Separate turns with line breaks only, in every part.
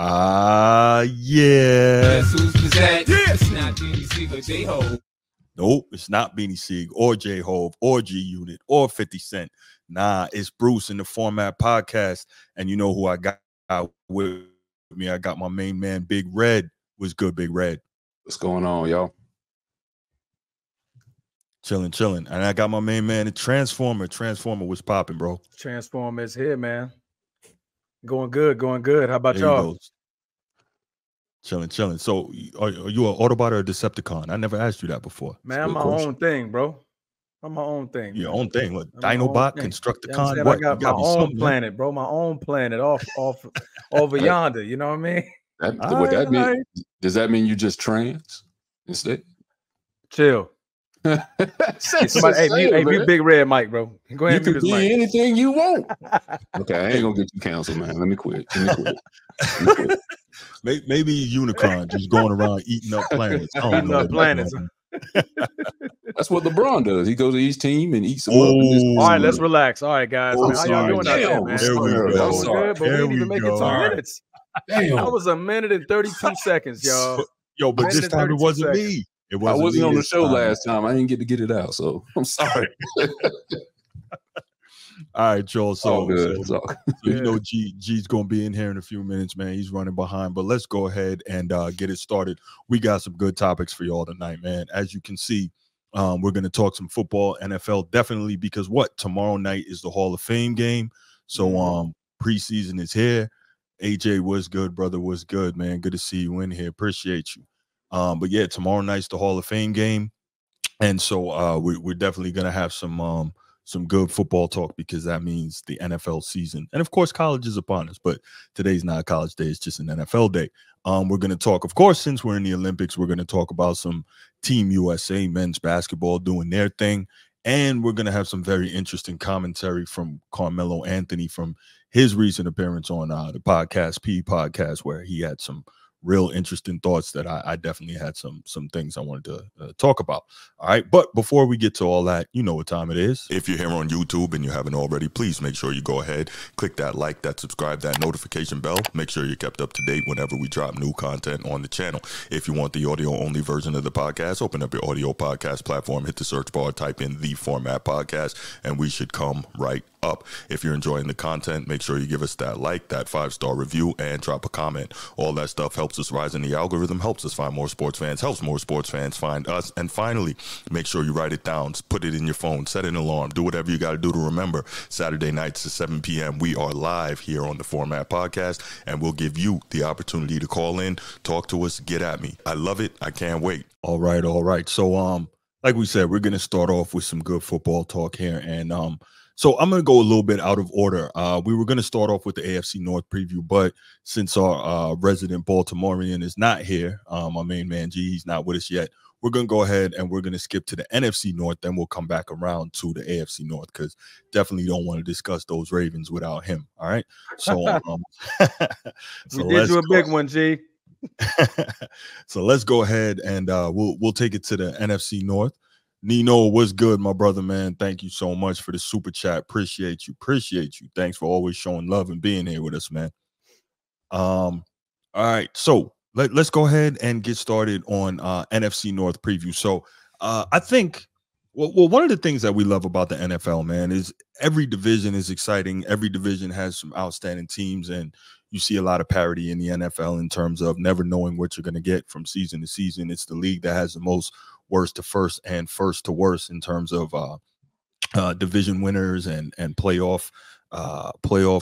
Yeah.
Guess who's presented? Yeah. It's not Beanie Sieg or J-Ho.
Nope, it's not Beanie Sieg or J-Hove or G-Unit or 50 Cent. Nah, it's Bruce in the Format Podcast. And you know who I got with me? I got my main man, Big Red. What's good, Big Red?
What's going on, y'all?
Chilling. And I got my main man, the Transformer. Transformer was popping, bro.
Transformer is here, man. Going good. How about y'all?
Chilling. So, are you an Autobot or a Decepticon? I never asked you that before.
Man, I'm my own thing, bro. I'm my own thing.
Your own thing. What? Dinobot, Constructicon?
What? I got my own planet, bro. My own planet off over yonder. You know what I mean?
Does that mean you just trans instead?
Chill. Hey, mute Big Red Mic, bro. Go ahead.
You can be anything you want. Okay, I ain't gonna get you canceled, man. Let me quit.
Maybe Unicron just going around eating up planets.
Eating up planets.
That's what LeBron does. He goes to each team and eats them up.
All right, let's relax. All right, guys. How y'all doing out there, man?
There we go.
Good, but we didn't even make it 2 minutes.
Damn.
That was 1 minute and 32 seconds, y'all.
Yo, but this time it wasn't me.
I wasn't on the show last time. I didn't get it out, so I'm sorry.
All right, Joel. So you know G's gonna be in here in a few minutes, man. He's running behind, but let's go ahead and get it started. We got some good topics for y'all tonight, man. As you can see, we're gonna talk some football, NFL, definitely, because tomorrow night is the Hall of Fame game. So preseason is here. AJ, what's good, brother? What's good, man? Good to see you in here. Appreciate you. But yeah, tomorrow night's the Hall of Fame game, and so we're definitely gonna have some good football talk, because that means the NFL season, and of course college is upon us. But today's not a college day; it's just an NFL day. We're gonna talk, of course, since we're in the Olympics, we're gonna talk about some Team USA men's basketball doing their thing, and we're gonna have some very interesting commentary from Carmelo Anthony from his recent appearance on the podcast, where he had some real interesting thoughts that I definitely had some things I wanted to talk about. All right. But before we get to all that, you know what time it is. If you're here on YouTube and you haven't already, please make sure you go ahead, click that like, that subscribe, that notification bell. Make sure you're kept up to date whenever we drop new content on the channel. If you want the audio only version of the podcast, open up your audio podcast platform, hit the search bar, type in The Format Podcast, and we should come right up. If you're enjoying the content, make sure you give us that like, that 5-star review, and drop a comment. All that stuff helps us rise in the algorithm, helps us find more sports fans, helps more sports fans find us. And finally, make sure you write it down, put it in your phone, set an alarm, do whatever you got to do to remember. Saturday nights at 7 p.m. we are live here on the Format Podcast, and we'll give you the opportunity to call in, talk to us, get at me. I love it. I can't wait. All right. So like we said, we're gonna start off with some good football talk here, and so I'm going to go a little bit out of order. We were going to start off with the AFC North preview, but since our resident Baltimorean is not here, my main man G, he's not with us yet, we're going to go ahead and we're going to skip to the NFC North. Then we'll come back around to the AFC North, because definitely don't want to discuss those Ravens without him. All right. So,
we did you a big one, G.
So let's go ahead and we'll take it to the NFC North. Nino, what's good, my brother, man? Thank you so much for the super chat. Appreciate you. Thanks for always showing love and being here with us, man. All right, so let's go ahead and get started on NFC North preview. So I think, well, one of the things that we love about the NFL, man, is every division is exciting. Every division has some outstanding teams, and you see a lot of parity in the NFL in terms of never knowing what you're going to get from season to season. It's the league that has the most worst to first and first to worst in terms of division winners and playoff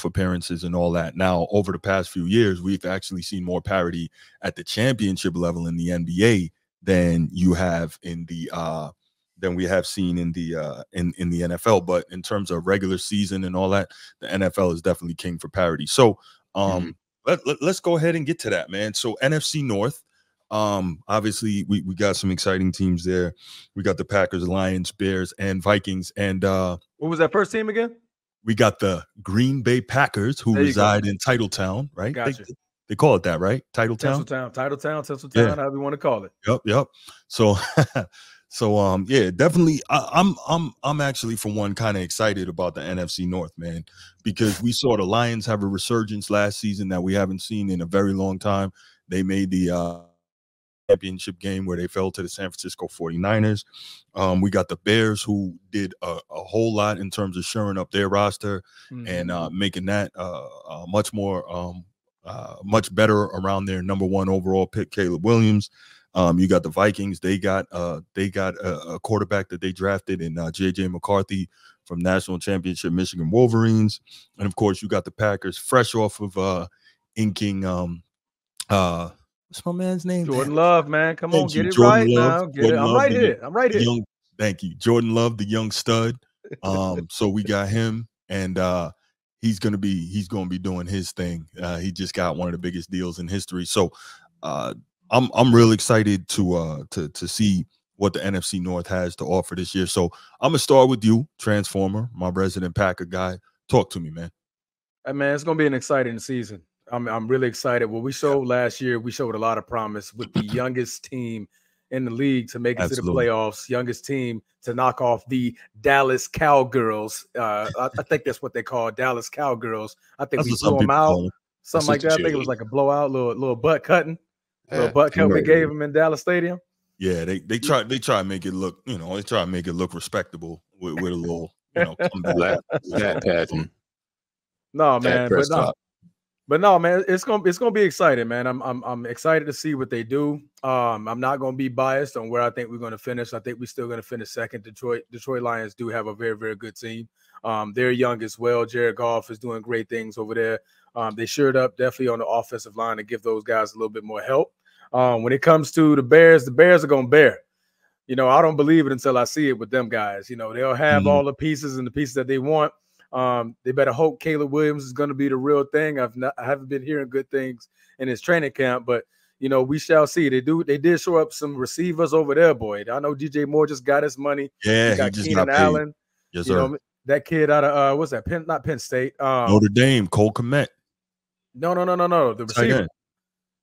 appearances and all that. Now, over the past few years, we've actually seen more parity at the championship level in the NBA than you have in the than we have seen in the NFL. But in terms of regular season and all that, the NFL is definitely king for parity. So let's go ahead and get to that, man. So NFC North. Obviously we got some exciting teams there. We got the Packers, Lions, Bears, and Vikings. And
what was that first team again?
We got the Green Bay Packers, who reside in Titletown, right?
Gotcha.
They call it that, right? Titletown,
Tinseltown, however you want to call it.
Yep. So So yeah, definitely. I'm actually for one kind of excited about the NFC North, man, because we saw the Lions have a resurgence last season that we haven't seen in a very long time. They made the championship game where they fell to the San Francisco 49ers. We got the Bears, who did a whole lot in terms of shoring up their roster and making that much more much better around their number one overall pick, Caleb Williams. You got the Vikings. They got a quarterback that they drafted in JJ McCarthy from National Championship Michigan Wolverines. And of course, you got the Packers fresh off of inking what's my man's name?
Jordan Love, man. Come on, get it
Jordan
right
Love.
now. Get it. I'm right here. I'm right here.
Thank you. Jordan Love, the young stud. So we got him, and he's gonna be doing his thing. He just got one of the biggest deals in history. So I'm real excited to see what the NFC North has to offer this year. So I'm gonna start with you, Transformer, my resident Packer guy. Talk to me, man.
Hey, man, it's gonna be an exciting season. I'm really excited. What we showed last year, we showed a lot of promise with the youngest team in the league to make it to the playoffs, youngest team to knock off the Dallas Cowgirls. I think that's what they call Dallas Cowgirls. I think we blew them out, something like that. I think it was like a blowout, little butt cutting, little butt cut we gave them in Dallas Stadium.
Yeah, they try to make it look, they try to make it look respectable with a little, comeback.
That pattern.
No, man, but no, man, it's gonna be exciting, man. I'm excited to see what they do. I'm not gonna be biased on where I think we're gonna finish. I think we're still gonna finish second. Detroit Lions do have a very, very good team. They're young as well. Jared Goff is doing great things over there. They shored up definitely on the offensive line to give those guys a little bit more help. When it comes to the Bears are gonna bear. I don't believe it until I see it with them guys. They'll have all the pieces and the pieces that they want. They better hope Caleb Williams is going to be the real thing. I haven't been hearing good things in his training camp, but we shall see. They did show up some receivers over there, boy. I know DJ Moore just got his money.
Yeah, he just got paid.
Allen.
Yes, sir.
That kid out of what's that? Not Penn State.
Notre Dame, Cole Kmet.
No. The receiver.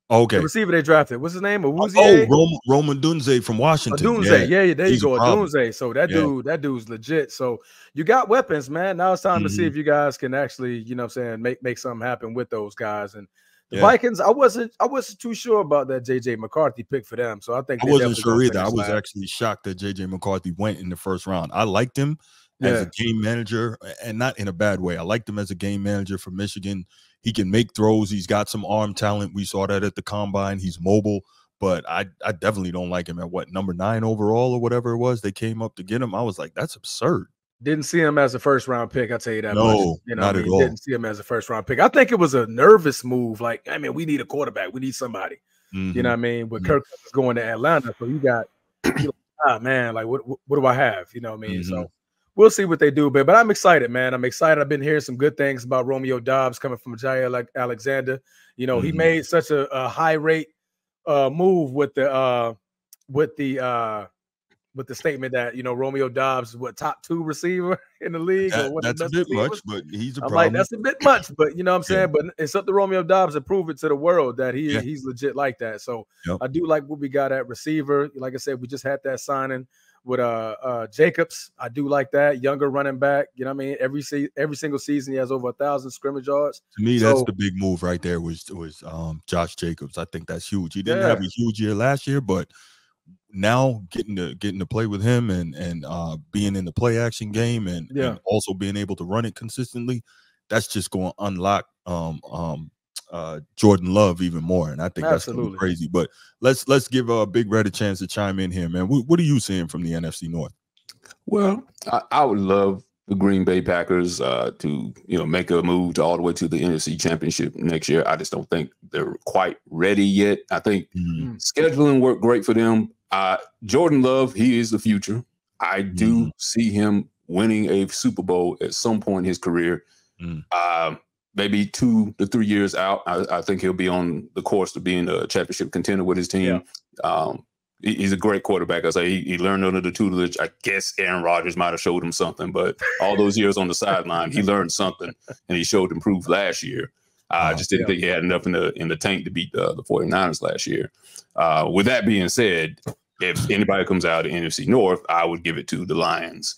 Okay.
The receiver they drafted. What's his name?
Roman Dunze from Washington.
Dunze. Yeah, there you go. Dunze. So that dude's legit. So you got weapons, man. Now it's time to see if you guys can actually, make something happen with those guys. And the Vikings, I wasn't too sure about that JJ McCarthy pick for them. So I think
I wasn't sure either. I was actually shocked that JJ McCarthy went in the first round. I liked him as a game manager, and not in a bad way. I liked him as a game manager for Michigan. He can make throws. He's got some arm talent. We saw that at the combine. He's mobile, but I definitely don't like him at number 9 overall or whatever it was. They came up to get him. I was like, that's absurd.
Didn't see him as a first round pick. I'll tell you that.
No,
much.
Not at all.
Didn't see him as a first round pick. I think it was a nervous move. Like, we need a quarterback. We need somebody. You know what I mean? But Kirk is going to Atlanta, so you got, man, like what do I have? You know what I mean? So we'll see what they do, but I'm excited, man. I'm excited. I've been hearing some good things about Romeo Doubs coming from Jair Alexander. He made such a high rate move with the statement that Romeo Doubs is top 2 receiver in the league.
That's a bit much, but he's a problem.
Like, that's a bit much, but you know what I'm saying. But it's up to Romeo Doubs to prove it to the world that he's legit like that. So I do like what we got at receiver. Like I said, we just had that signing with Jacobs. I do like that younger running back. You know what I mean? Every single season he has over 1,000 scrimmage yards.
To me, that's the big move right there. Was Josh Jacobs. I think that's huge. He didn't have a huge year last year, but now getting to play with him and being in the play action game and also being able to run it consistently, that's just going to unlock Jordan Love even more, and I think that's gonna be crazy. But let's give Big Red a chance to chime in here, man. What are you seeing from the NFC North?
Well, I would love the Green Bay Packers to make a move all the way to the NFC Championship next year. I just don't think they're quite ready yet. I think scheduling worked great for them. Jordan Love, he is the future. I do see him winning a Super Bowl at some point in his career. Maybe 2 to 3 years out, I think he'll be on the course to being a championship contender with his team. He's a great quarterback. I say he learned under the tutelage. I guess Aaron Rodgers might have showed him something, but all those years on the sideline, he learned something, and he showed improved last year. I just didn't think he had enough in the tank to beat the 49ers last year. With that being said, if anybody comes out of the NFC North, I would give it to the Lions.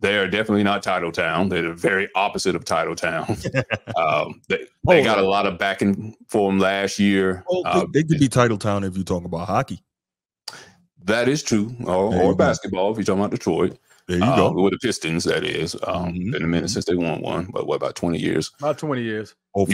They are definitely not Title Town. They're the very opposite of Title Town. They got a lot of backing for them last year.
They could be Title Town if you talk about hockey.
That is true. Or basketball if you're talking about Detroit.
There you go.
With the Pistons, that is. Been a minute since they won one, but what, about 20 years?
About 20 years.
Oh,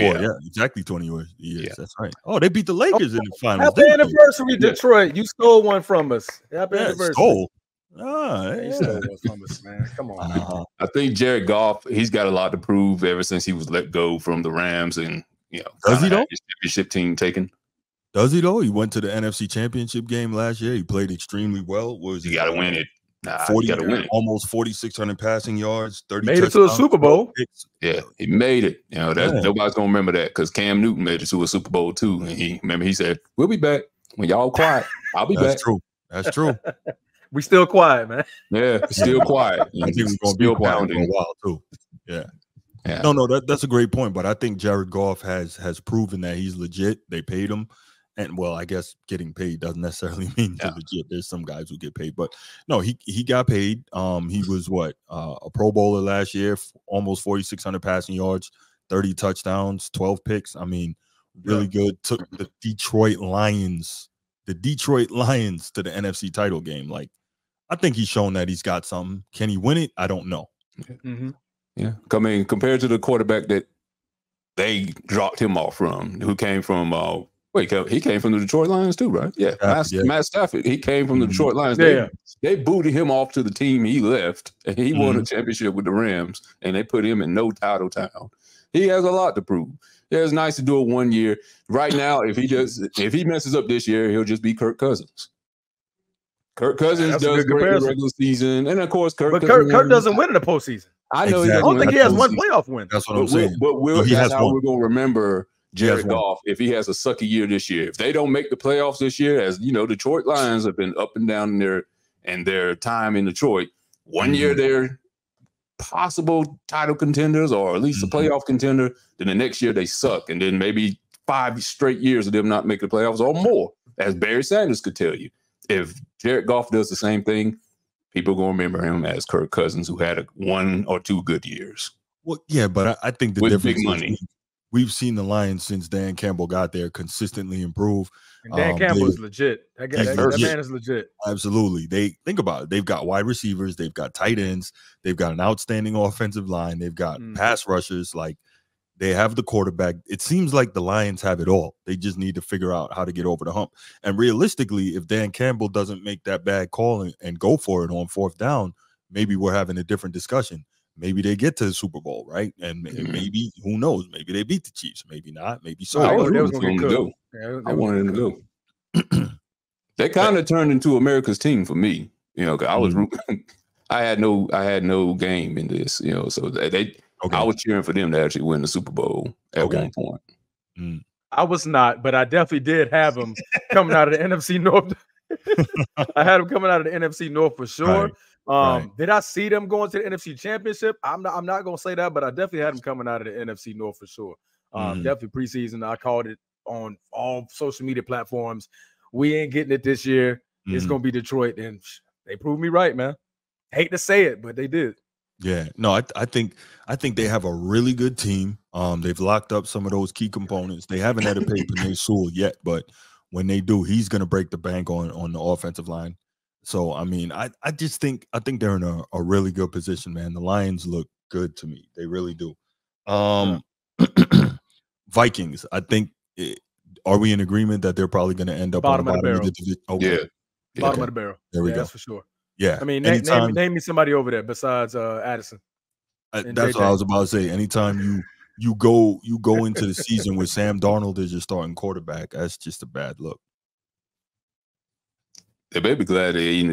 exactly 20 years. Yeah. That's right. Oh, they beat the Lakers in the finals.
Happy anniversary, Detroit. You stole one from us. Happy anniversary.
Stole.
You stole one from us, man. Come on. Man.
I think Jared Goff, he's got a lot to prove ever since he was let go from the Rams and,
does he though?
His championship team taken.
Does he though? He went to the NFC Championship game last year. He played extremely well.
You got to win it.
You got to win it. Almost 4,600 passing yards. 30
made it to a Super Bowl.
Yeah, he made it. Nobody's gonna remember that because Cam Newton made it to a Super Bowl too, and he said, "We'll be back when y'all quiet. I'll be back."
That's true.
We still quiet, man.
Yeah, still quiet.
I think we're gonna be quiet for a while too. Yeah. No, that's a great point. But I think Jared Goff has proven that he's legit. They paid him. And well, I guess getting paid doesn't necessarily mean legit. There's some guys who get paid, but no, he got paid. He was a Pro Bowler last year, almost 4,600 passing yards, 30 touchdowns, 12 picks. I mean, really good. Took the Detroit Lions to the NFC title game. Like, I think he's shown that he's got something. Can he win it? I don't know.
Yeah, I mean, compared to the quarterback that they dropped him off from, who came from. He came from the Detroit Lions too, right? Yeah, Matt Stafford. He came from the Detroit Lions. They booted him off to the team he left, and he won a championship with the Rams, and they put him in no title town. He has a lot to prove. Yeah, it's nice to do it 1 year. Right now, if he messes up this year, he'll just be Kirk Cousins. Kirk Cousins does great in the regular season, and of course, Kirk
doesn't win in the postseason.
I know.
Exactly.
I don't think he has one playoff win.
That's what I'm saying.
But that's how we're going to remember Jared Goff if he has a sucky year this year. If they don't make the playoffs this year, as you know, Detroit Lions have been up and down in their time in Detroit. 1 year they're possible title contenders or at least a playoff contender. Then the next year they suck, and then maybe 5 straight years of them not making the playoffs or more. As Barry Sanders could tell you, if Jared Goff does the same thing, people are going to remember him as Kirk Cousins, who had 1 or 2 good years.
Well, yeah, but I think the
with
difference
big money.
We've seen the Lions since Dan Campbell got there consistently improve.
And Dan Campbell is legit. That man is legit.
Absolutely. They think about it. They've got wide receivers. They've got tight ends. They've got an outstanding offensive line. They've got pass rushers. Like, they have the quarterback. It seems like the Lions have it all. They just need to figure out how to get over the hump. And realistically, if Dan Campbell doesn't make that bad call and go for it on 4th down, maybe we're having a different discussion. Maybe they get to the Super Bowl, right? And maybe, who knows? Maybe they beat the Chiefs. Maybe not. Maybe so.
I wanted them to go. They kind of turned into America's team for me. I was I had no game in this. So I was cheering for them to actually win the Super Bowl at one point.
I was not, but I definitely did have them coming out of the NFC North. I had them coming out of the NFC North for sure. Did I see them going to the NFC Championship? I'm not gonna say that, but I definitely had them coming out of the NFC North for sure. Definitely preseason. I called it on all social media platforms. We ain't getting it this year. It's gonna be Detroit, and they proved me right, man. Hate to say it, but they did.
Yeah, no, I think they have a really good team. They've locked up some of those key components. They haven't had to pay Penei Sewell yet, but when they do, he's gonna break the bank on the offensive line. So, I mean, I think they're in a really good position, man. The Lions look good to me. They really do. Vikings, I think, are we in agreement that they're probably going to end up
bottom of the barrel?
Okay.
Yeah. Bottom of the barrel.
There we go.
That's for sure.
Yeah.
I mean, name me somebody over there besides Addison.
That's what I was about to say. Anytime you go into the season with Sam Darnold as your starting quarterback, that's just a bad look.
They better be glad they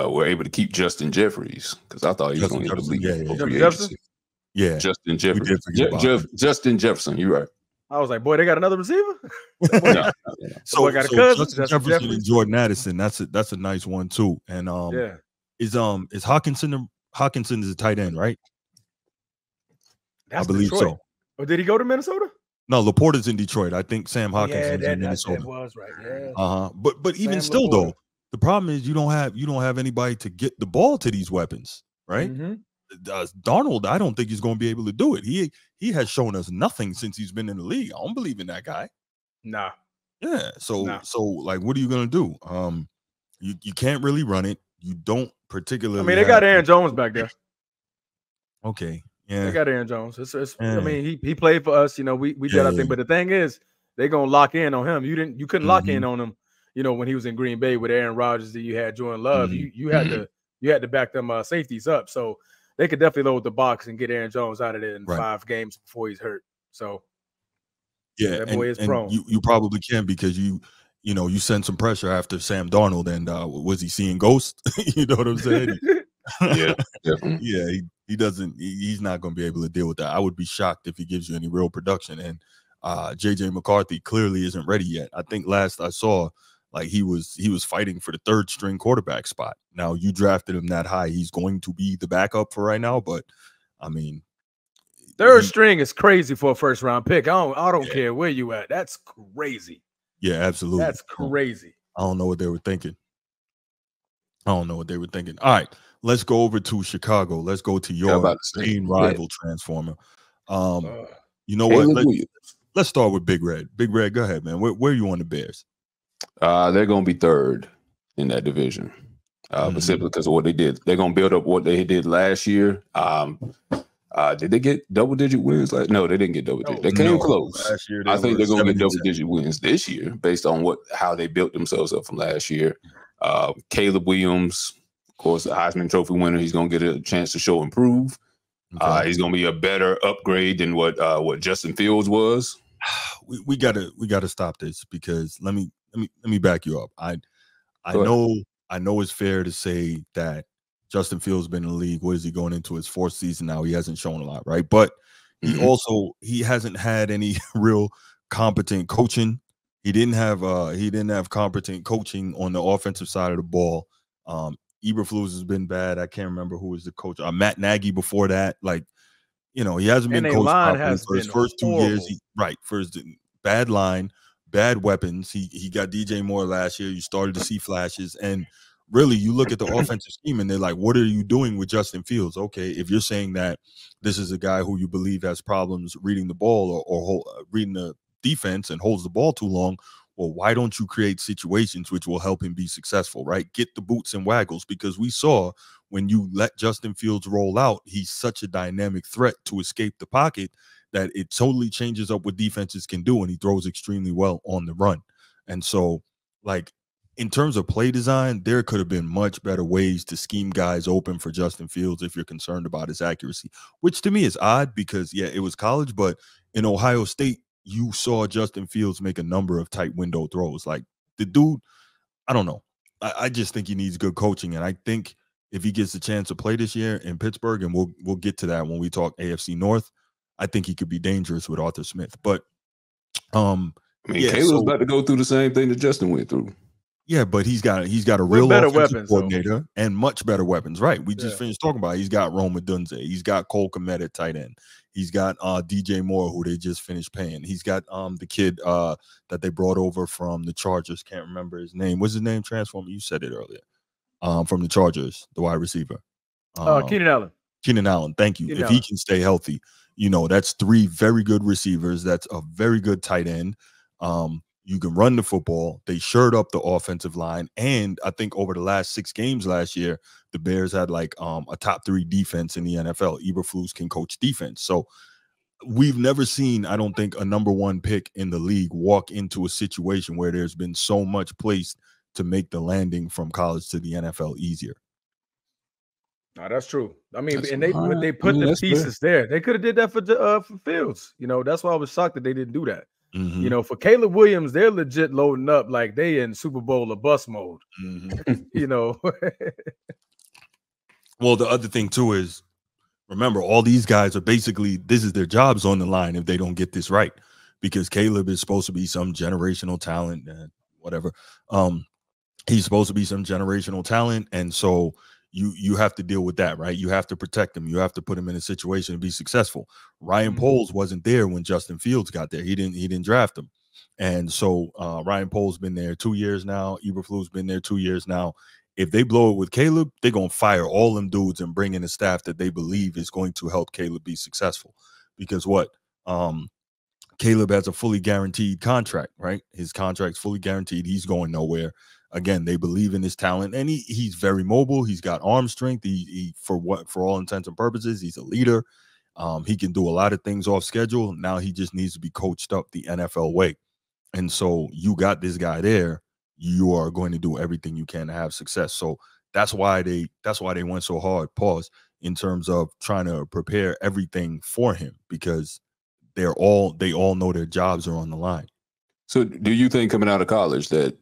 were able to keep Justin Jeffries, because I thought he was going to leave.
Yeah.
Justin Jefferson. Justin Jefferson. You're right.
I was like, boy, they got another receiver.
So got a cousin, Justin Jefferson and Jordan Addison. That's a nice one too. And is Hawkinson is a tight end, right?
That's
I believe
Detroit.
so.
Or did he go to Minnesota?
No, Laporta's in Detroit. I think Sam Hawkins is in Minnesota.
That was right. Yeah.
But even still, though, the problem is you don't have anybody to get the ball to these weapons, right? Darnold, I don't think he's going to be able to do it. He has shown us nothing since he's been in the league. I don't believe in that guy.
Nah.
Yeah. So like, what are you going to do? You can't really run it. You don't particularly.
I mean, they got Aaron Jones back there.
Okay. Yeah.
They got Aaron Jones. I mean, he played for us. You know, we did our thing. But the thing is, they're gonna lock in on him. You couldn't lock in on him. You know, when he was in Green Bay with Aaron Rodgers, that you had Jordan Love. You had to back them safeties up. So they could definitely load the box and get Aaron Jones out of there in 5 games before he's hurt. So
yeah,
that boy is prone.
You probably can because you sent some pressure after Sam Darnold, and was he seeing ghosts? You know what I'm saying?
Yeah, definitely.
Yeah, he doesn't. He's not going to be able to deal with that. I would be shocked if he gives you any real production. And JJ McCarthy clearly isn't ready yet. I think last I saw, like he was fighting for the 3rd string quarterback spot. Now you drafted him that high, he's going to be the backup for right now. But I mean,
3rd string is crazy for a 1st round pick. I don't care where you at. That's crazy.
Yeah, absolutely.
That's crazy.
I don't know what they were thinking. All right, let's go over to Chicago. Let's go to your main rival transformer. You know what? Let's start with Big Red. Big Red, go ahead, man. Where are you on the Bears?
They're going to be 3rd in that division, but simply because of what they did. They're going to build up what they did last year. Did they get double-digit wins? No, they didn't get double-digit. They came close.
Last year,
I think they're going to get double-digit wins this year based on how they built themselves up from last year. Caleb Williams, of course, the Heisman Trophy winner. He's going to get a chance to show improve. Okay. He's going to be a better upgrade than what Justin Fields was.
We gotta stop this because let me back you up. I know it's fair to say that Justin Fields been in the league. What is he going into his 4th season now? He hasn't shown a lot, right? But he hasn't had any real competent coaching. He didn't have competent coaching on the offensive side of the ball. Eberflus has been bad. I can't remember who was the coach. Matt Nagy before that. Like, he hasn't been coached properly for his first 2 years. First bad line, bad weapons. He got DJ Moore last year. You started to see flashes, and really, you look at the offensive scheme, and they're like, "What are you doing with Justin Fields?" Okay, if you're saying that this is a guy who you believe has problems reading the ball or reading the defense and holds the ball too long, well, why don't you create situations which will help him be successful, right? Get the boots and waggles, because we saw when you let Justin Fields roll out, he's such a dynamic threat to escape the pocket that it totally changes up what defenses can do, and he throws extremely well on the run. And so, like, in terms of play design, there could have been much better ways to scheme guys open for Justin Fields if you're concerned about his accuracy, which to me is odd because, yeah, it was college, but in Ohio State, you saw Justin Fields make a number of tight window throws. Like, the dude, I don't know. I just think he needs good coaching, and I think if he gets a chance to play this year in Pittsburgh, and we'll get to that when we talk AFC North, I think he could be dangerous with Arthur Smith. But
Caleb's about to go through the same thing that Justin went through.
Yeah, but he's got a real
better
offensive
weapons,
coordinator and much better weapons. Right. We just finished talking about it. He's got Rome Odunze. He's got Cole Kmet at tight end. He's got DJ Moore, who they just finished paying. He's got the kid that they brought over from the Chargers. Can't remember his name. What's his name? Transformer. You said it earlier. From the Chargers, the wide receiver.
Keenan Allen.
Keenan Allen. Thank you. If he can stay healthy, that's 3 very good receivers. That's a very good tight end. You can run the football. They shored up the offensive line. And I think over the last 6 games last year, the Bears had like a top 3 defense in the NFL. Eberflus can coach defense. So we've never seen, I don't think, a number 1 pick in the league walk into a situation where there's been so much placed to make the landing from college to the NFL easier.
No, that's true. I mean, they put the pieces there. They could have did that for Fields. That's why I was shocked that they didn't do that.
Mm-hmm.
For Caleb Williams, they're legit loading up like they in Super Bowl or bust mode.
Mm-hmm. Well, the other thing too is, remember, all these guys are basically, this is their jobs on the line if they don't get this right, because Caleb is supposed to be some generational talent, whatever. He's supposed to be some generational talent, and so you have to deal with that, right? You have to protect him. You have to put him in a situation to be successful. Ryan Poles wasn't there when Justin Fields got there. He didn't draft him. And so Ryan Poles been there 2 years now. Eberflus been there 2 years now. If they blow it with Caleb, they're going to fire all them dudes and bring in a staff that they believe is going to help Caleb be successful. Because what? Caleb has a fully guaranteed contract, right? His contract's fully guaranteed. He's going nowhere. Again, they believe in his talent, and he's very mobile. He's got arm strength. He for all intents and purposes, he's a leader. He can do a lot of things off schedule. Now he just needs to be coached up the NFL way. And so you got this guy there. You are going to do everything you can to have success. So that's why they went so hard, in terms of trying to prepare everything for him, because they all know their jobs are on the line.
So do you think coming out of college that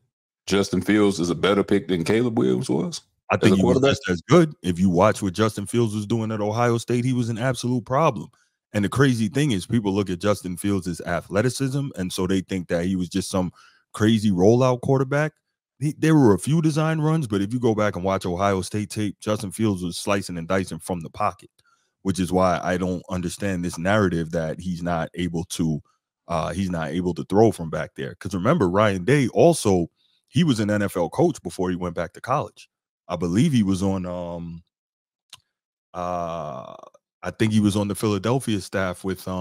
Justin Fields is a better pick than Caleb Williams was?
I think he was just as good. If you watch what Justin Fields was doing at Ohio State, he was an absolute problem. And the crazy thing is, people look at Justin Fields' athleticism, and so they think that he was just some crazy rollout quarterback. There were a few design runs, but if you go back and watch Ohio State tape, Justin Fields was slicing and dicing from the pocket, which is why I don't understand this narrative that he's not able to throw from back there. Because remember, Ryan Day also, he was an NFL coach before he went back to college. I believe he was on I think he was on the Philadelphia staff with he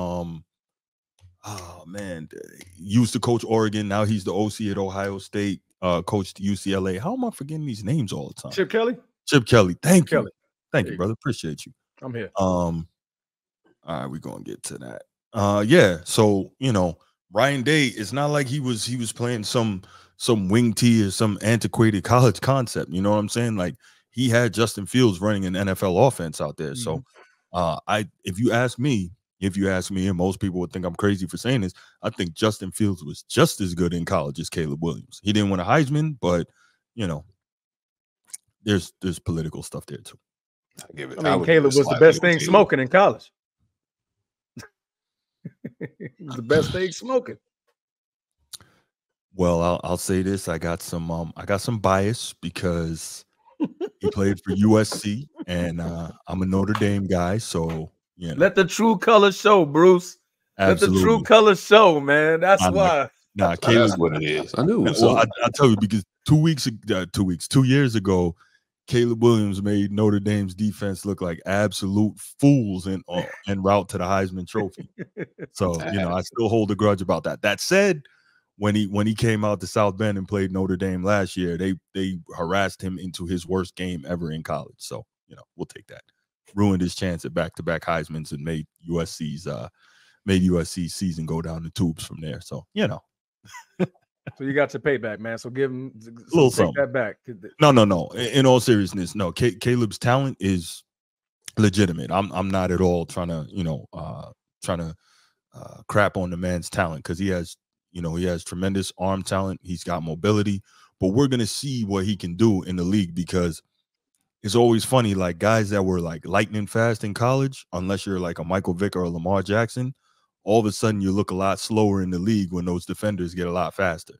used to coach Oregon. Now he's the OC at Ohio State, coached UCLA. How am I forgetting these names all the time?
Chip Kelly.
Thank you. Thank you, brother. Appreciate you.
I'm here.
All right, we're gonna get to that. Yeah. So, Ryan Day, it's not like he was playing some wing tee or some antiquated college concept. You know what I'm saying? Like, he had Justin Fields running an NFL offense out there. So if you ask me, and most people would think I'm crazy for saying this, I think Justin Fields was just as good in college as Caleb Williams. He didn't win a Heisman, but there's political stuff there too.
I mean, Caleb was the best thing smoking in college. He was the best thing smoking.
Well, I'll say this: I got some bias because he played for USC, and I'm a Notre Dame guy. So
let the true colors show, Bruce.
Absolutely.
Let the true colors show, man. That's why.
Nah, Caleb's what it is. I knew.
Well, I'll tell you, because 2 years ago, Caleb Williams made Notre Dame's defense look like absolute fools en route to the Heisman Trophy. So, I still hold a grudge about that. That said, when he came out to South Bend and played Notre Dame last year, they harassed him into his worst game ever in college. So, we'll take that. Ruined his chance at back-to-back Heismans and made USC's season go down the tubes from there. So,
So you got your payback, man. So give him
a little something.
That back.
No. In all seriousness, no. Caleb's talent is legitimate. I'm not at all trying to crap on the man's talent, because he has tremendous arm talent. He's got mobility, but we're gonna see what he can do in the league, because it's always funny, like guys that were like lightning fast in college, unless you're like a Michael Vick or a Lamar Jackson, all of a sudden you look a lot slower in the league when those defenders get a lot faster,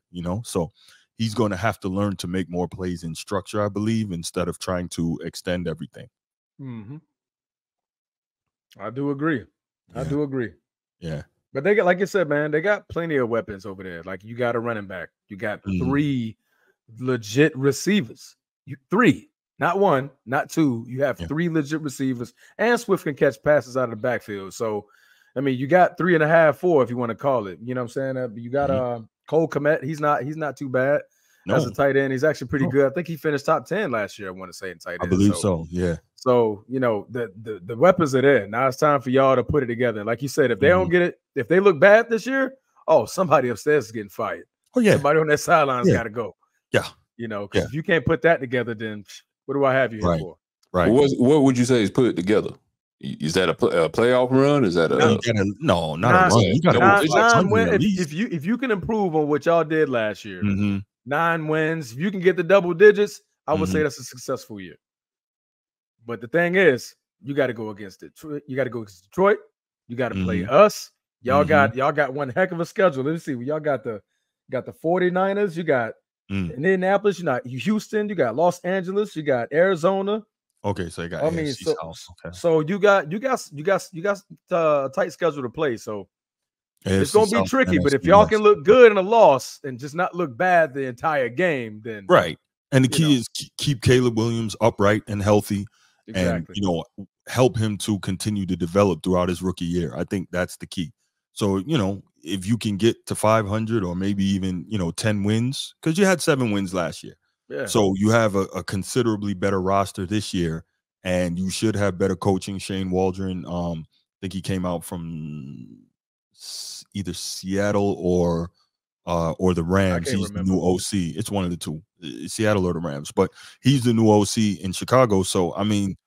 So he's going to have to learn to make more plays in structure, I believe, instead of trying to extend everything.
Mm-hmm. I do agree.
Yeah.
But they got, like you said, man, they got plenty of weapons over there. Like, you got a running back. You got three legit receivers. Three. Not one, not two. You have three legit receivers, and Swift can catch passes out of the backfield. So, I mean, you got 3.5, 4, if you want to call it. You know what I'm saying? You got Cole Kmet. He's not too bad as a tight end. He's actually pretty good. I think he finished top 10 last year, I want to say, in tight end.
I believe so. Yeah.
So, the weapons are there. Now it's time for y'all to put it together. Like you said, if they don't get it, if they look bad this year, somebody upstairs is getting fired.
Oh, yeah.
Somebody on that sideline has got to go.
Yeah.
Because if you can't put that together, then what do I have you here for?
Right. What would you say is put it together? Is that a playoff run? Is that a
not a run? You got
9 wins. If you can improve on what y'all did last year, 9 wins. If you can get the double digits, I would say that's a successful year. But the thing is, you got to go against Detroit. You got to go against Detroit. You got to play us. Y'all got one heck of a schedule. Let me see. Y'all got the 49ers. You got Indianapolis. You got Houston. You got Los Angeles. You got Arizona.
Okay, so you got.
I mean,
AFC
so
South. Okay.
so you got a tight schedule to play. So
AFC
it's gonna be
South,
tricky. But
NFC
if y'all
West.
can look good in a loss and just not look bad the entire game, then
Right. And the key is keep Caleb Williams upright and healthy,
exactly.
and help him to continue to develop throughout his rookie year. I think that's the key. So if you can get to 500 or maybe even 10 wins, because you had 7 wins last year.
Yeah.
So you have a considerably better roster this year, and you should have better coaching. Shane Waldron, I think he came out from either Seattle or the Rams. He's the new OC. It's one of the two, Seattle or the Rams. But he's the new OC in Chicago. So I mean,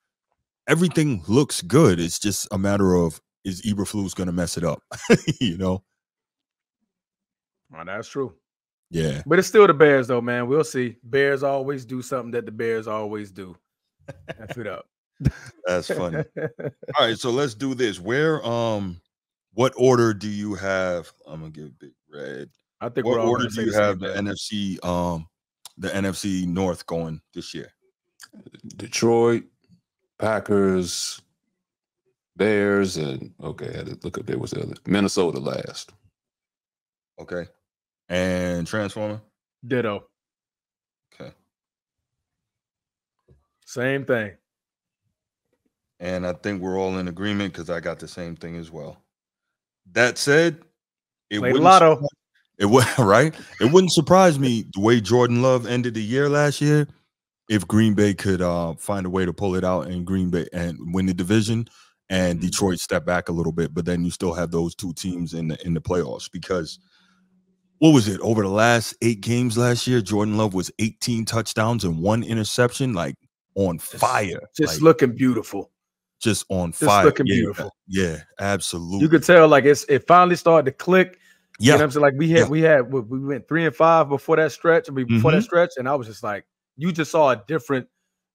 everything looks good. It's just a matter of, is Eberflus going to mess it up?
Well, that's true.
Yeah.
But it's still the Bears, though, man. We'll see. Bears always do something that the Bears always do. F it up.
That's funny. All right, so let's do this. What order do you have? I'm gonna give Big Red.
I think
what
we're all
order do you have the
thing.
NFC North going this year?
Detroit, Packers, Bears, and okay, I had to look up there was the other. Minnesota last.
Okay. And Transformer?
Ditto.
Okay.
Same thing.
And I think we're all in agreement because I got the same thing as well. That said, it wouldn't surprise me the way Jordan Love ended the year last year if Green Bay could find a way to pull it out in Green Bay and win the division, and Detroit step back a little bit, but then you still have those two teams in the playoffs. Because what was it, over the last 8 games last year, Jordan Love was 18 touchdowns and 1 interception, like on fire,
just looking beautiful.
Just on fire.
Looking beautiful.
Yeah, absolutely.
You could tell like it finally started to click.
Yeah.
You know what I'm saying? Like we went 3-5 before that stretch. That stretch, and I was just like, you just saw a different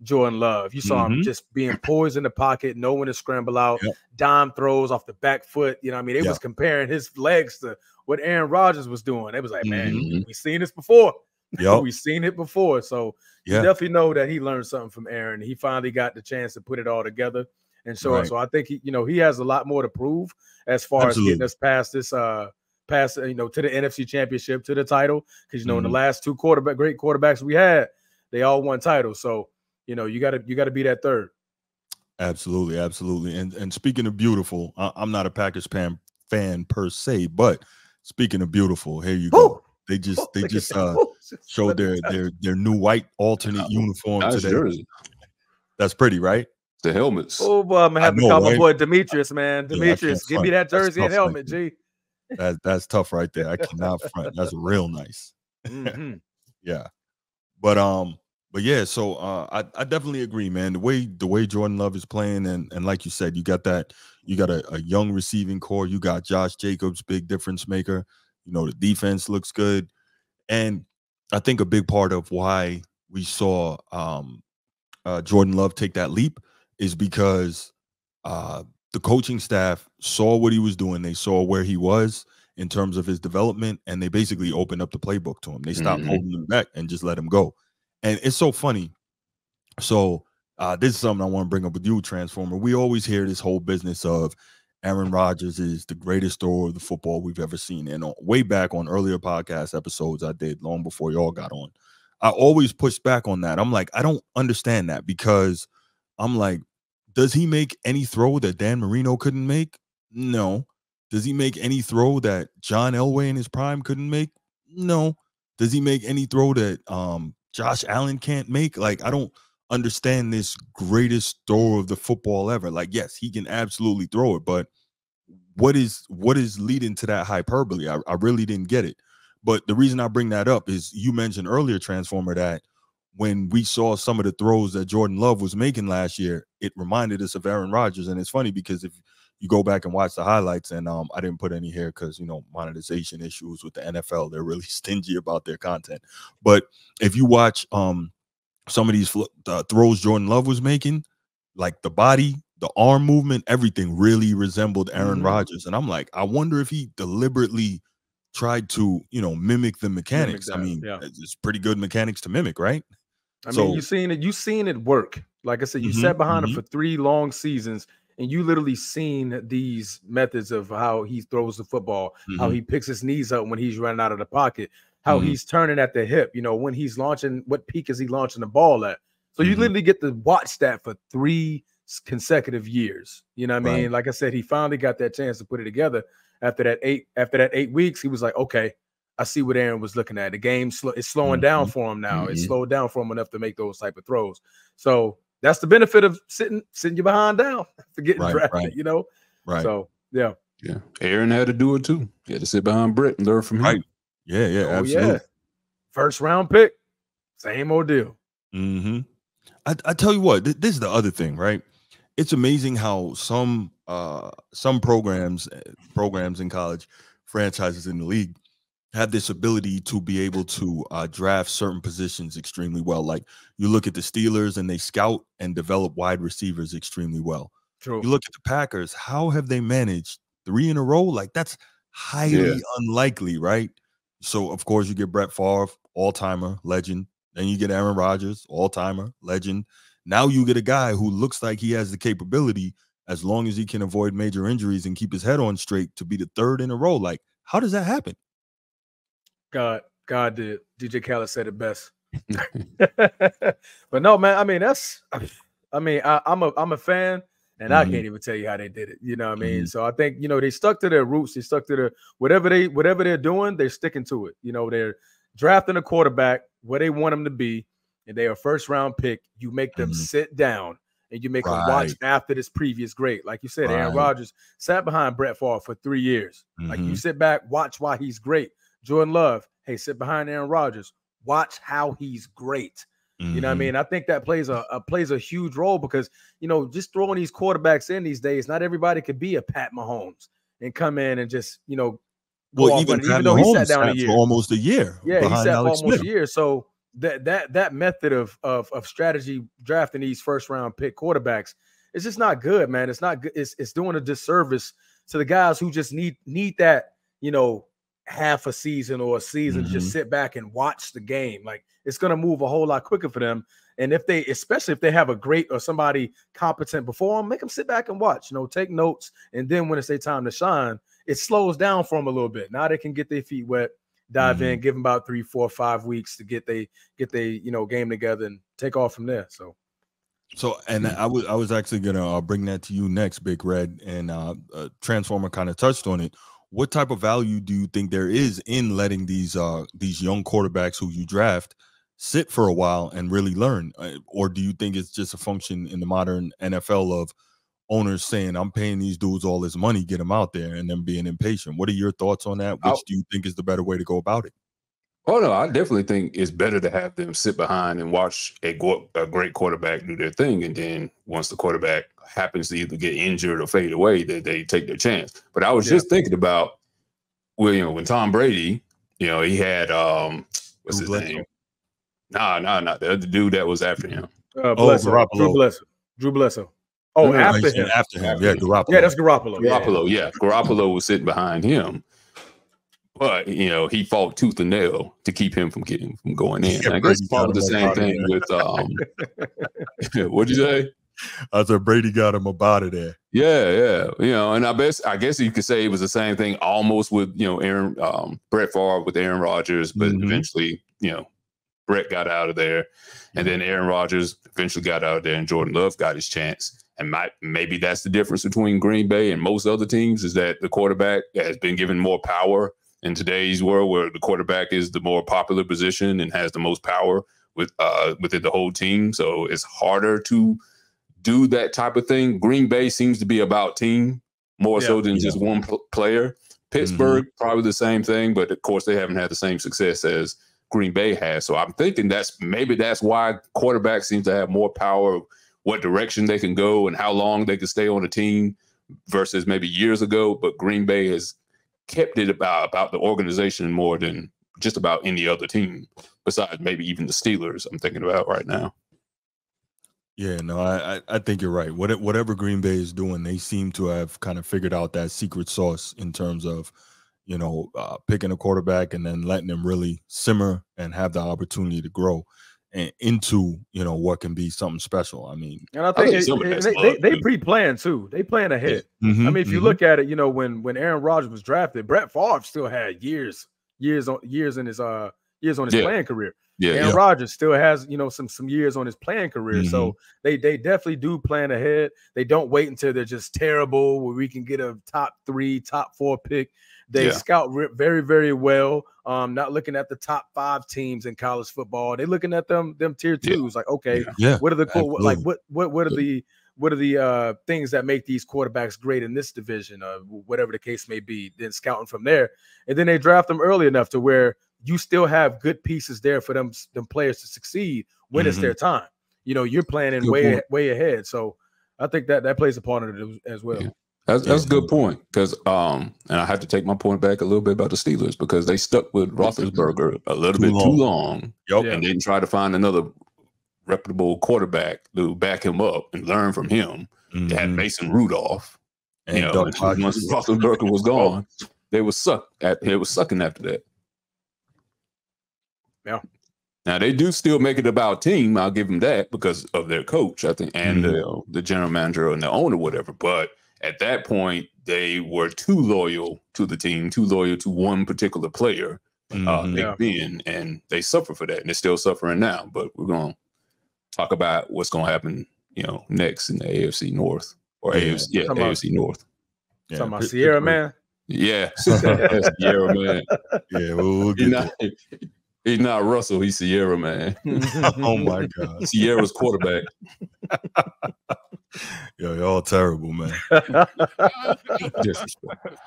Jordan Love. You saw him just being poised in the pocket, knowing to scramble out, dime throws off the back foot. You know what I mean? It was comparing his legs to what Aaron Rodgers was doing. It was like, man, we've seen this before. We've seen it before. So you definitely know that he learned something from Aaron. He finally got the chance to put it all together and show it. So I think he has a lot more to prove as far as getting us past this to the NFC Championship, to the title. Because in the last 2 great quarterbacks we had, they all won titles. So you got to be that third.
Absolutely. And speaking of beautiful, I'm not a Packers fan per se, but speaking of beautiful, here you go. They just showed their new white alternate uniform today. Jersey. That's pretty, right?
The helmets.
Oh boy, I'm gonna have to call my boy Demetrius, man. Demetrius, give me that jersey and helmet, G.
That's tough right there. I cannot front. That's real nice. Yeah. But yeah, so I definitely agree, man. The way Jordan Love is playing, and like you said, you got a young receiving core. You got Josh Jacobs, big difference maker. The defense looks good. And I think a big part of why we saw Jordan Love take that leap is because the coaching staff saw what he was doing. They saw where he was in terms of his development, and they basically opened up the playbook to him. They stopped holding him back and just let him go. And it's so funny. So this is something I want to bring up with you, Transformer. We always hear this whole business of Aaron Rodgers is the greatest thrower of the football we've ever seen. And way back on earlier podcast episodes I did long before y'all got on, I always pushed back on that. I'm like, I don't understand that, because I'm like, does he make any throw that Dan Marino couldn't make? No. Does he make any throw that John Elway in his prime couldn't make? No. Does he make any throw that Josh Allen can't make? Like, I don't understand this greatest thrower of the football ever. Like, yes, he can absolutely throw it, but what is leading to that hyperbole? I really didn't get it. But the reason I bring that up is you mentioned earlier, Transformer, that when we saw some of the throws that Jordan Love was making last year, it reminded us of Aaron Rodgers. And it's funny because if you go back and watch the highlights, and I didn't put any here because, monetization issues with the NFL, they're really stingy about their content. But if you watch some of these throws Jordan Love was making, like the body, the arm movement, everything really resembled Aaron Rodgers. And I'm like, I wonder if he deliberately tried to, mimic the mechanics. I mean, it's pretty good mechanics to mimic, right?
I mean, you've seen it work. Like I said, you sat behind him for 3 long seasons, and you literally seen these methods of how he throws the football, how he picks his knees up when he's running out of the pocket, how he's turning at the hip, when he's launching, what peak is he launching the ball at? So you literally get to watch that for 3 consecutive years. You know what I mean? Like I said, he finally got that chance to put it together after that 8 weeks. He was like, okay, I see what Aaron was looking at. The game is slowing down for him now. It's slowed down for him enough to make those type of throws. So that's the benefit of sitting you behind down for getting drafted,
Right.
So yeah.
Aaron had to do it too. He had to sit behind Brett and learn from him.
Right. Yeah, absolutely.
Yeah. First round pick, same old deal.
I tell you what, this is the other thing, right? It's amazing how some programs in college, franchises in the league, have this ability to be able to draft certain positions extremely well. Like you look at the Steelers and they scout and develop wide receivers extremely well.
True.
You look at the Packers, how have they managed 3 in a row? Like that's highly unlikely, right? So of course you get Brett Favre, all-timer, legend. Then you get Aaron Rodgers, all-timer, legend. Now you get a guy who looks like he has the capability, as long as he can avoid major injuries and keep his head on straight, to be the 3rd in a row. Like, how does that happen?
God did. DJ Khaled said it best. But no, man. I mean, I'm a fan, and I can't even tell you how they did it. You know what I mean? So I think they stuck to their roots. They stuck to their whatever they're doing. They're sticking to it. They're drafting a quarterback where they want him to be, and they're a first-round pick. You make them sit down, and you make them watch after this previous great. Like you said, Aaron Rodgers sat behind Brett Favre for 3 years. Like you sit back, watch why he's great. Jordan Love, hey, sit behind Aaron Rodgers. Watch how he's great. You know what I mean? I think that plays a huge role because, just throwing these quarterbacks in these days, not everybody could be a Pat Mahomes and come in and just,
even though he sat down for almost a year.
Yeah, he sat almost a year. So that method of strategy drafting these first-round pick quarterbacks is just not good, man. It's not good. It's doing a disservice to the guys who just need that, half a season or a season to just sit back and watch the game. Like it's going to move a whole lot quicker for them. And especially if they have a great or somebody competent before them, make them sit back and watch, take notes. And then when it's their time to shine, it slows down for them a little bit. Now they can get their feet wet, dive in, give them about 3, 4, 5 weeks to get they game together and take off from there.
So, and I was actually gonna bring that to you next, Big Red, and Transformer kind of touched on it. What type of value do you think there is in letting these young quarterbacks who you draft sit for a while and really learn? Or do you think it's just a function in the modern NFL of owners saying, I'm paying these dudes all this money, get them out there, and them being impatient? What are your thoughts on that? Which do you think is the better way to go about it?
Oh, no, I definitely think it's better to have them sit behind and watch a great quarterback do their thing. And then once the quarterback happens to either get injured or fade away, they take their chance. But I was just thinking about, when Tom Brady, he had, what's his name? Nah, not the other dude that was after him.
Garoppolo. Drew Bledsoe. Oh, no, after him.
Yeah, Garoppolo.
Yeah, that's Garoppolo.
Garoppolo was sitting behind him. But, he fought tooth and nail to keep him from going in. I guess probably the same thing with, what'd you say?
I said Brady got him up out of there.
Yeah. And I guess you could say it was the same thing almost with, Brett Favre with Aaron Rodgers, but eventually, Brett got out of there. And then Aaron Rodgers eventually got out of there and Jordan Love got his chance. And maybe that's the difference between Green Bay and most other teams is that the quarterback has been given more power in today's world where the quarterback is the more popular position and has the most power within the whole team. So it's harder to do that type of thing. Green Bay seems to be about team more so than just one player. Pittsburgh, probably the same thing, but of course they haven't had the same success as Green Bay has. So I'm thinking that's why quarterbacks seem to have more power, what direction they can go and how long they can stay on a team versus maybe years ago. But Green Bay has kept it about the organization more than just about any other team besides maybe even the Steelers I'm thinking about right now.
Yeah, no, I think you're right. Whatever Green Bay is doing, they seem to have kind of figured out that secret sauce in terms of, picking a quarterback and then letting them really simmer and have the opportunity to grow. into what can be something special. I mean,
and I think they pre-planned too. They plan ahead.
Yeah. Mm-hmm,
I mean, if you look at it, when Aaron Rodgers was drafted, Brett Favre still had years on his playing career.
Yeah,
Aaron Rodgers still has some years on his playing career.
Mm-hmm.
So they definitely do plan ahead. They don't wait until they're just terrible where we can get a top 3, top 4 pick. They scout very, very well. Not looking at the top 5 teams in college football. They're looking at them tier 2s. Like, okay, what are the cool? Like, what are the things that make these quarterbacks great in this division? Whatever the case may be. Then scouting from there, and then they draft them early enough to where you still have good pieces there for them players to succeed when it's their time. You're planning way ahead. So I think that plays a part of it as well.
Yeah. That's a good point, because and I have to take my point back a little bit about the Steelers, because they stuck with Roethlisberger a little bit too long, and didn't try to find another reputable quarterback to back him up and learn from him. They had Mason Rudolph, and once Roethlisberger was gone, they were sucking after that.
Yeah.
Now they do still make it about team. I'll give them that, because of their coach, I think, and the general manager and the owner, whatever. But at that point, they were too loyal to the team, too loyal to one particular player, Big Ben, and they suffer for that, and they're still suffering now. But we're going to talk about what's going to happen, next in the AFC North AFC North.
Yeah, talking about Sierra Man.
Yeah, that's Sierra Man.
Yeah, we'll get that.
He's not Russell. He's Sierra, man.
Oh my God,
Sierra's quarterback.
Yo, y'all terrible, man.
Disrespect.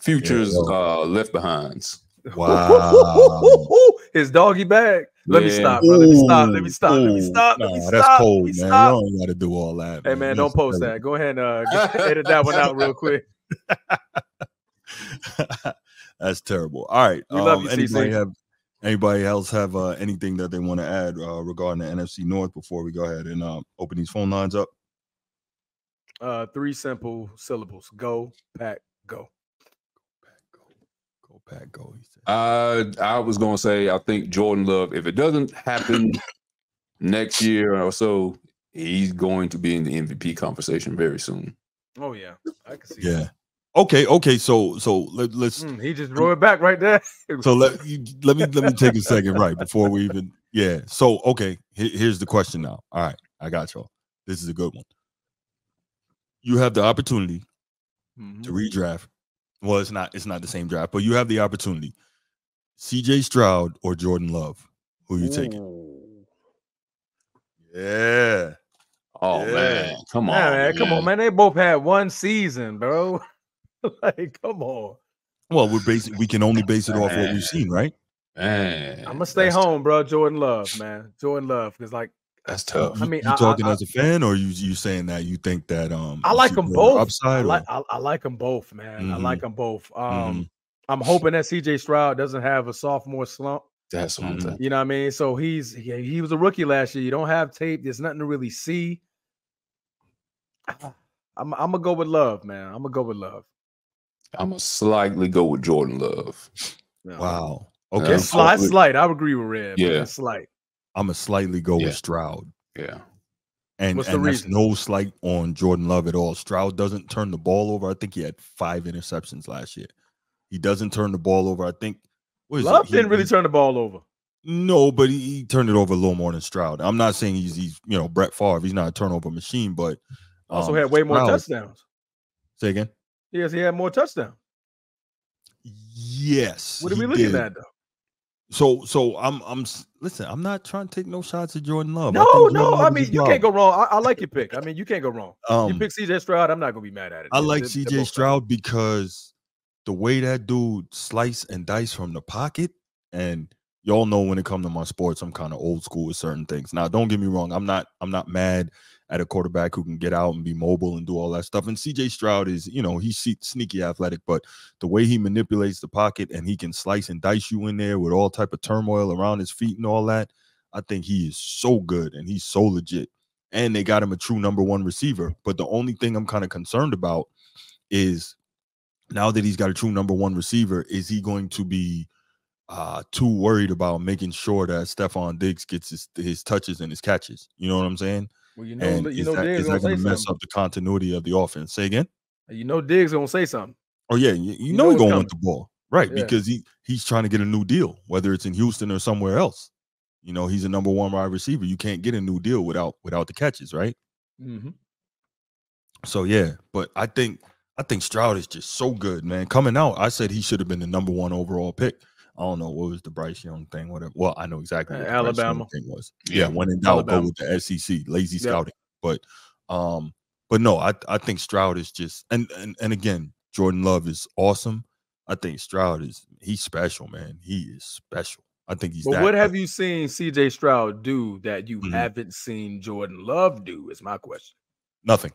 Futures left behinds.
Wow.
His doggy bag. Let me stop, bro. Let me stop.
That's cold, man. You don't got to do all that.
Hey, man, don't post that. Go ahead and edit that one out real quick.
That's terrible. All right.
We love you,
anybody else have anything that they want to add regarding the NFC North before we go ahead and open these phone lines up?
3 simple syllables. Go, Pack, go.
Go, Pack, go. He said.
I was going to say, I think Jordan Love, if it doesn't happen next year or so, he's going to be in the MVP conversation very soon.
Oh, yeah. I can see
that. Okay. So let's.
He just threw it back right there.
So let me take a second, right, before we even. Yeah. So okay, here's the question now. All right, I got y'all. This is a good one. You have the opportunity to redraft. Well, it's not the same draft, but you have the opportunity. CJ Stroud or Jordan Love? Who are you taking? Yeah.
Oh man, come on,
man. Come on, man. They both had one season, bro. Like, come on.
Well, we can only base it off what we've seen, right?
Man,
I'm gonna stay home, bro. Jordan Love, man. Jordan Love, because
that's tough.
I mean, you talking as a fan, or you saying that you think that
I like them both.
Upside,
I like them both, man. I like them both. I'm hoping that CJ Stroud doesn't have a sophomore slump.
That's what I'm thinking.
You know what I mean? So he was a rookie last year. You don't have tape. There's nothing to really see. I'm gonna go with Love, man. I'm gonna go with Love.
I'm gonna slightly go with Jordan Love.
Wow. Okay.
It's slight. I would agree with Red.
Yeah.
It's slight.
I'm gonna slightly go with Stroud.
Yeah.
And there's no slight on Jordan Love at all. Stroud doesn't turn the ball over. I think he had 5 interceptions last year. He doesn't turn the ball over. I think
Love didn't really turn the ball over.
No, but he turned it over a little more than Stroud. I'm not saying he's Brett Favre. He's not a turnover machine, but
also had way more touchdowns.
Say again.
Yes, he had more touchdowns.
Yes.
What are we looking at though?
So I'm listen. I'm not trying to take no shots at Jordan Love.
No. I mean, you can't go wrong. I like your pick. I mean, you can't go wrong. You pick CJ Stroud. I'm not gonna be mad at it.
I like CJ Stroud because the way that dude slice and dice from the pocket, and y'all know when it comes to my sports, I'm kind of old school with certain things. Now, don't get me wrong. I'm not mad at a quarterback who can get out and be mobile and do all that stuff. And CJ Stroud is, he's sneaky athletic, but the way he manipulates the pocket and he can slice and dice you in there with all type of turmoil around his feet and all that, I think he is so good and he's so legit. And they got him a true number 1 receiver. But the only thing I'm kind of concerned about is now that he's got a true number 1 receiver, is he going to be too worried about making sure that Stephon Diggs gets his touches and his catches. You know what I'm saying?
Well, is
that going to mess up the continuity of the offense? Say again?
Diggs going to say something.
Oh, yeah. You know he's going to want the ball. Right, yeah. Because he's trying to get a new deal, whether it's in Houston or somewhere else. You know, he's a number 1 wide receiver. You can't get a new deal without the catches, right?
Mm-hmm.
So, yeah. But I think Stroud is just so good, man. Coming out, I said he should have been the number 1 overall pick. I don't know what was the Bryce Young thing, whatever. Well, I know exactly what the
Alabama
Bryce Young thing was. Yeah, when in doubt, go with the SEC, lazy scouting. But no, I think Stroud is just and again, Jordan Love is awesome. I think Stroud he's special, man. He is special. I think he's.
But what have you seen CJ Stroud do that you haven't seen Jordan Love do? Is my question.
Nothing.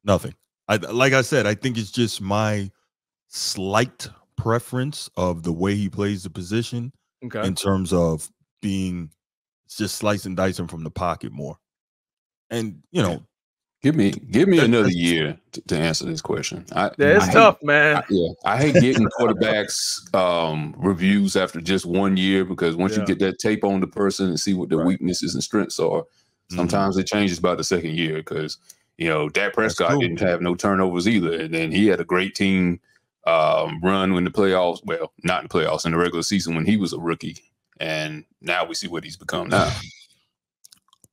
Like I said, I think it's just my slight preference of the way he plays the position in terms of being just slicing and dicing from the pocket more. And you know,
give me another year to answer this question.
It's tough, man.
I hate getting quarterbacks reviews after just 1 year, because once you get that tape on the person and see what their weaknesses and strengths are, sometimes it changes by the second year. Because Dak Prescott didn't have no turnovers either, and then he had a great team run in the playoffs. Well, not in the playoffs, in the regular season when he was a rookie, and now we see what he's become now.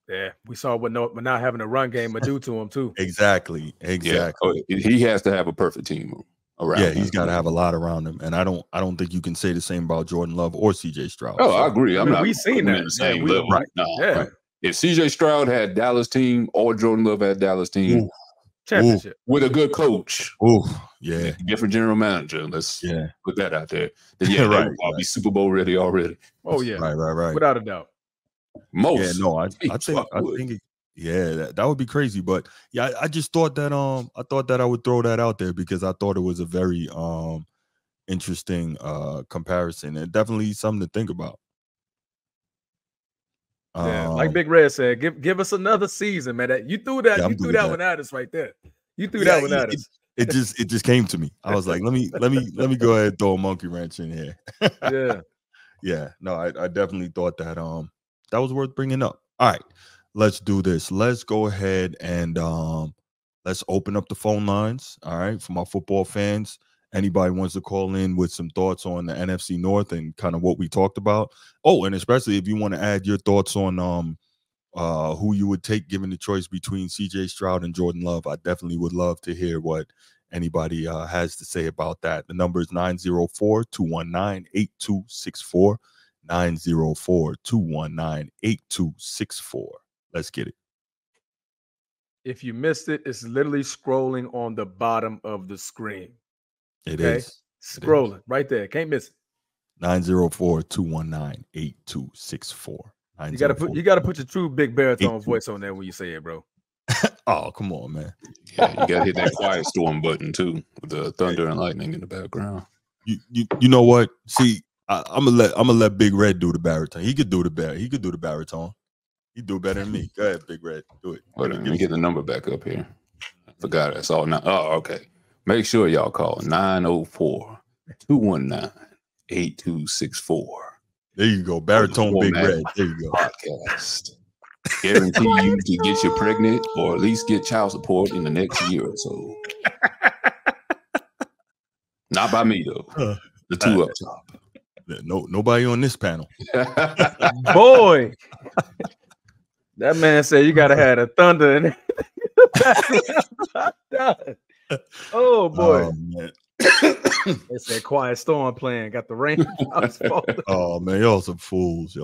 Yeah, we saw what not having a run game would do to him too.
Exactly.
Yeah. He has to have a perfect team around.
Yeah, he's got to have a lot around him, and I don't think you can say the same about Jordan Love or CJ Stroud.
Oh, I agree.
We've seen that
in the same level.
Right.
No, right. If CJ Stroud had Dallas team or Jordan Love had Dallas team,
championship
with a good coach, different general manager. Let's put that out there. Then right, I'll be Super Bowl ready already.
Oh yeah,
right,
without a doubt.
Most, I think that would be crazy. But yeah, I just thought that I would throw that out there because I thought it was a very interesting comparison and definitely something to think about.
Yeah, like Big Red said, give us another season, man. You threw that. You threw that one at us right there. You threw that one at us.
It just came to me. I was like, let me go ahead and throw a monkey wrench in here. Yeah. No, I definitely thought that that was worth bringing up. All right, let's do this. Let's go ahead and let's open up the phone lines. All right, for my football fans. Anybody wants to call in with some thoughts on the NFC North and kind of what we talked about. Oh, and especially if you want to add your thoughts on who you would take given the choice between CJ Stroud and Jordan Love. I definitely would love to hear what anybody has to say about that. The number is 904-219-8264. 904-219-8264. Let's get it.
If you missed it, it's literally scrolling on the bottom of the screen.
It is.
Scrolling right there. Can't miss it.
904-219-8264.
You gotta put your true big baritone voice on there when you say it, bro.
Oh, come on, man.
Yeah, you gotta hit that quiet storm button too, with the thunder and lightning in the background.
You know what? See, I'm gonna let Big Red do the baritone. He could do the baritone. He do better than me. Go ahead, Big Red. Do it.
Wait a minute, let me get the number back up here. I forgot that's all now. Oh, okay. Make sure y'all call 904-219-8264.
There you go. Baritone Big Red. There you go.
Podcast. Guarantee you to get you pregnant or at least get child support in the next year or so. Not by me though. The two up top.
Nobody on this panel.
Boy. That man said you gotta have a thunder in it. Oh boy. It's that quiet storm playing. Got the rain.
Oh man, y'all some fools.